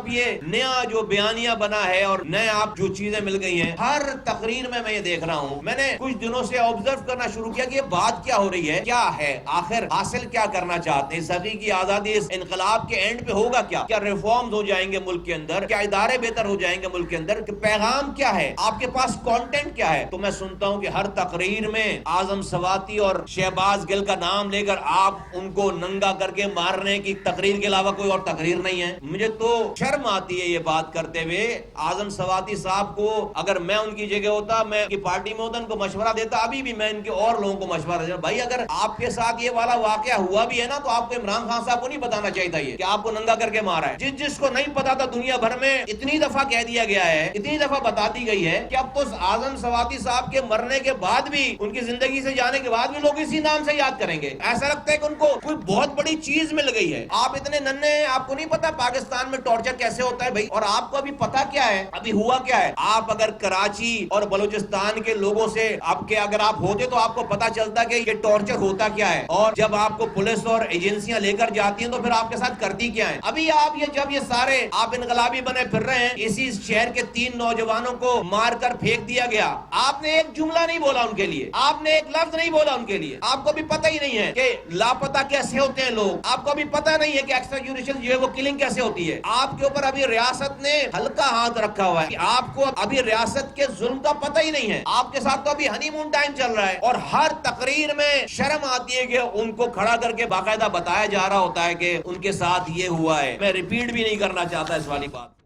اب یہ نیا جو بیانیہ بنا ہے اور نئے آپ جو چیزیں مل گئی ہیں ہر تقریر میں یہ دیکھ رہا ہوں. میں نے کچھ دنوں سے آبزرو کرنا شروع کیا کہ یہ بات کیا ہو رہی ہے, کیا ہے آخر, حاصل کیا کرنا چاہتے ہیں, اس حقیقی آزادی اس انقلاب کے اینڈ پہ ہوگا کیا ریفارمز ہو جائیں گے ملک کے اندر, کیا ادارے بہتر ہو جائیں گے ملک کے اندر, کہ پیغام کیا ہے, آپ کے پاس کانٹینٹ کیا ہے. تو میں سنتا ہوں کہ ہر تقریر میں اعظم سواتی اور شہباز گل کا نام لے کر آپ ان کو ننگا کر کے مارنے کی تقریر کے علاوہ کوئی اور تقریر نہیں ہے. مجھے تو شرم آتی ہے یہ بات کرتے ہوئے. اعظم سواتی صاحب کو اگر میں ان کی جگہ ہوتا, میں ان کی پارٹی میں ہوتا, ان کو مشورہ دیتا, ابھی بھی میں ان کے اور لوگوں کو مشورہ دیتا, بھائی اگر آپ کے ساتھ یہ والا واقعہ ہوا بھی ہے نا تو آپ کو عمران خان صاحب کو نہیں بتانا چاہیے تھا یہ کہ آپ کو ننگا کر کے مارا ہے. جس کو نہیں پتا تھا دنیا بھر میں اتنی دفعہ کہہ دیا گیا ہے, اتنی دفعہ بتا دی گئی ہے کہ اب تو اعظم سواتی صاحب کے مرنے کے بعد بھی, ان کی زندگی سے جانے کے بعد بھی لوگ اسی نام سے یاد کریں گے. ایسا لگتا ہے کہ ان کو کوئی بہت بڑی چیز مل گئی ہے. آپ اتنے ننھے ہیں, آپ کو نہیں پتا پاکستان میں ٹارچر کیسے ہوتا ہے بھائی, اور آپ کو ابھی پتا کیا ہے, ابھی ہوا کیا ہے. آپ اگر کراچی اور بلوچستان کے لوگوں سے اگر آپ ہوتے تو آپ کو پتا چلتا کہ یہ ٹارچر ہوتا کیا ہے, اور جب آپ کو پولیس اور ایجنسیاں لے کر جاتی ہیں تو پھر آپ کے ساتھ کرتی کیا ہے. ابھی آپ جب یہ سارے آپ انقلابی بنے پھر رہے ہیں, اسی شہر کے 3 نوجوانوں کو مار کر پھینک دیا گیا, آپ نے ایک جملہ نہیں بولا ان کے لیے, آپ نے ایک لفظ نہیں بولا ان کے لیے. آپ کو بھی پتہ ہی نہیں ہے کہ لاپتہ کیسے ہوتے ہیں لوگ, آپ کو بھی پتہ نہیں ہے کہ ایکسٹرا جوڈیشل جو ہے وہ کلنگ کیسے ہوتی ہے. آپ کے اوپر ابھی ریاست نے ہلکا ہاتھ رکھا ہوا ہے, آپ کو ابھی ریاست کے ظلم کا پتہ ہی نہیں ہے. آپ کے ساتھ تو ابھی ہنی مون ٹائم چل رہا ہے, اور ہر تقریر میں شرم آتی ہے کہ ان کو کھڑا کر کے باقاعدہ بتایا جا رہا ہوتا ہے کہ ان کے ساتھ یہ ہوا ہے. میں ریپیٹ بھی نہیں کرنا چاہتا اس والی بات.